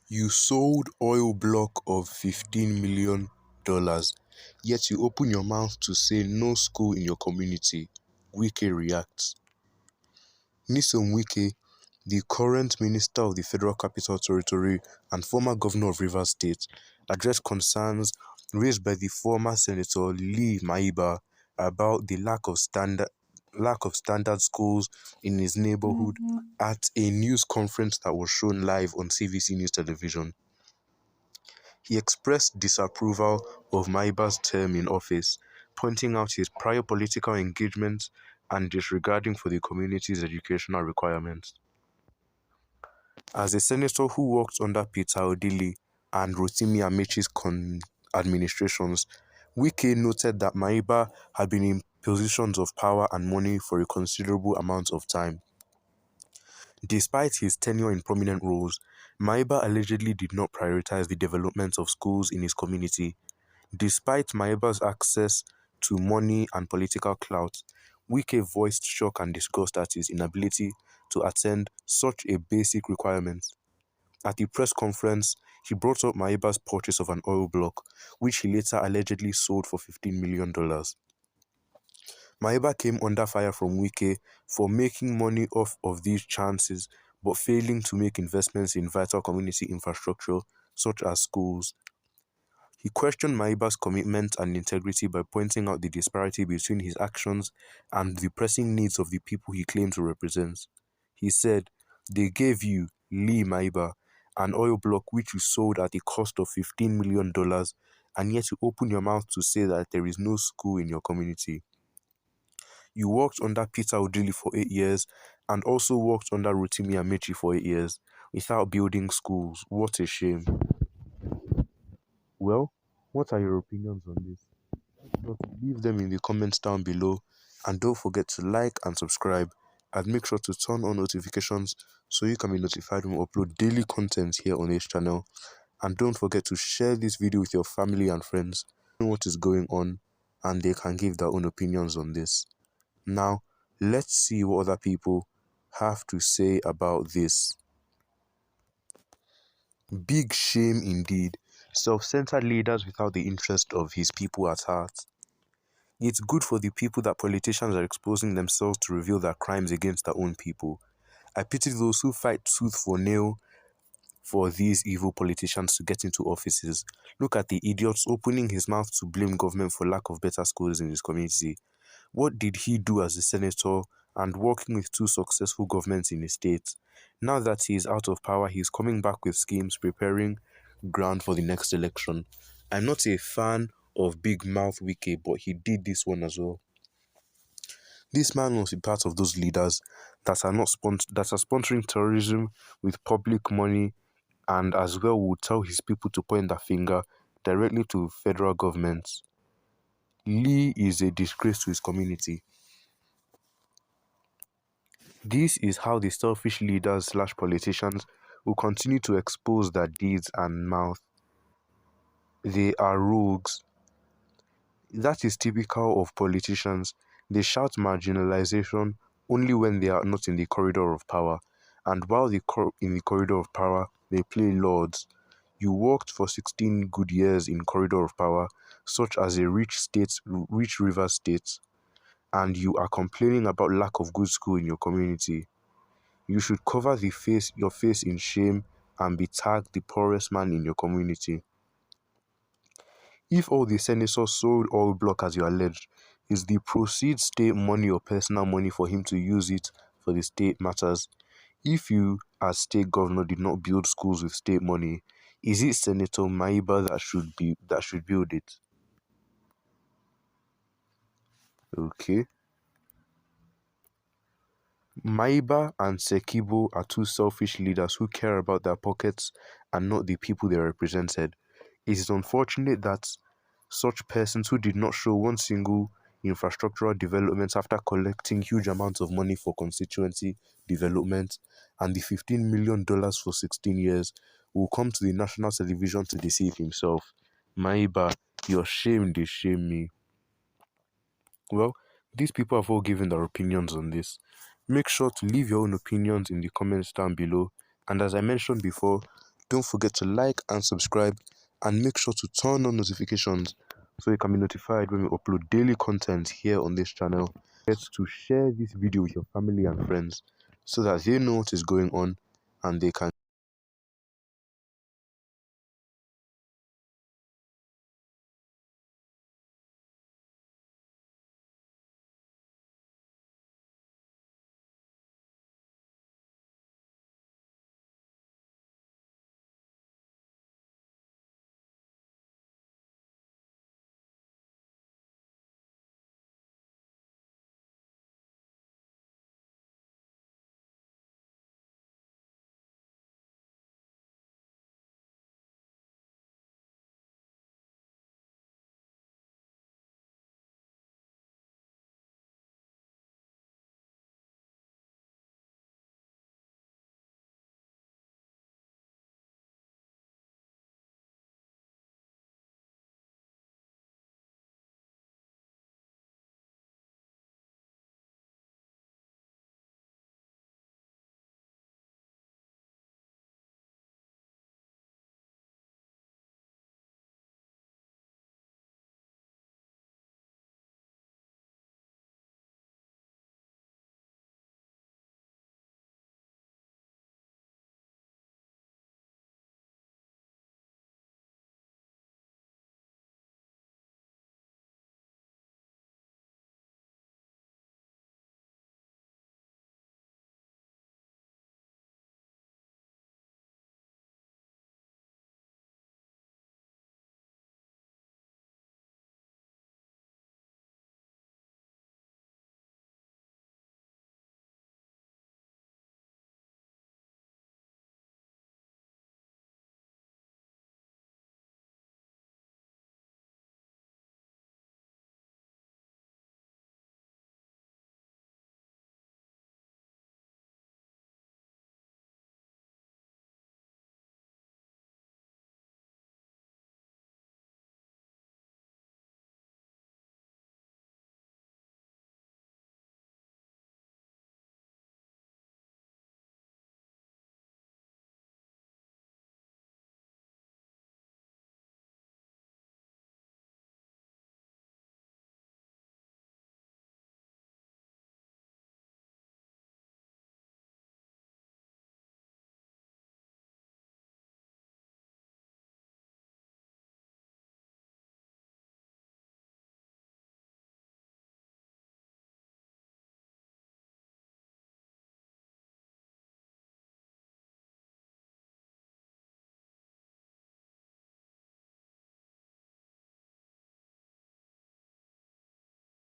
You sold oil block of $15 million, yet you open your mouth to say no school in your community. Wike reacts. Nyesom Wike, the current Minister of the Federal Capital Territory and former Governor of Rivers State, addressed concerns raised by the former Senator Lee Maiba about the lack of standard schools in his neighborhood at a news conference that was shown live on CVC News Television. He expressed disapproval of Maiba's term in office, pointing out his prior political engagement and disregarding for the community's educational requirements. As a senator who worked under Peter Odili and Rotimi Amechi's administrations, Wike noted that Maiba had been in positions of power and money for a considerable amount of time. Despite his tenure in prominent roles, Maiba allegedly did not prioritize the development of schools in his community. Despite Maiba's access to money and political clout, Wike voiced shock and disgust at his inability to attend such a basic requirement. At the press conference, he brought up Maiba's purchase of an oil block, which he later allegedly sold for $15 million. Maiba came under fire from Wike for making money off of these chances but failing to make investments in vital community infrastructure such as schools. He questioned Maiba's commitment and integrity by pointing out the disparity between his actions and the pressing needs of the people he claimed to represent. He said, "They gave you, Lee Maiba, an oil block which you sold at a cost of $15 million, and yet you open your mouth to say that there is no school in your community. You worked under Peter Odili for 8 years and also worked under Rotimi Amechi for 8 years without building schools. What a shame." Well, what are your opinions on this? Sure to leave them in the comments down below, and don't forget to like and subscribe, and make sure to turn on notifications so you can be notified when we upload daily content here on this channel. And don't forget to share this video with your family and friends, know what is going on, and they can give their own opinions on this. Now, let's see what other people have to say about this. Big shame indeed. Self-centered leaders without the interest of his people at heart. It's good for the people that politicians are exposing themselves to reveal their crimes against their own people. I pity those who fight tooth for nail for these evil politicians to get into offices. Look at the idiots opening his mouth to blame government for lack of better schools in his community. What did he do as a senator and working with 2 successful governments in his state? Now that he is out of power, he is coming back with schemes, preparing ground for the next election. I'm not a fan of Big Mouth Wike, but he did this one as well. This man must be part of those leaders that are sponsoring terrorism with public money, and as well will tell his people to point their finger directly to federal governments. Lee is a disgrace to his community. This is how the selfish leaders / politicians will continue to expose their deeds and mouth. They are rogues. That is typical of politicians. They shout marginalization only when they are not in the corridor of power, and while in the corridor of power, they play lords. You worked for 16 good years in corridor of power, such as a rich river state, and you are complaining about lack of good school in your community. You should cover your face in shame and be tagged the poorest man in your community. If all the senators sold oil block as you alleged, is the proceeds state money or personal money for him to use it for the state matters? If you, as state governor, did not build schools with state money, is it Senator Maiba that should build it? Okay. Maiba and Sekibo are 2 selfish leaders who care about their pockets and not the people they represented. It is unfortunate that such persons who did not show one single infrastructural development after collecting huge amounts of money for constituency development and the $15 million for 16 years will come to the national television to deceive himself. Maiba, your shame, they shame me. Well, these people have all given their opinions on this. Make sure to leave your own opinions in the comments down below. And as I mentioned before, Don't forget to like and subscribe, and make sure to turn on notifications so you can be notified when we upload daily content here on this channel. Get to share this video with your family and friends so that they know what is going on and they can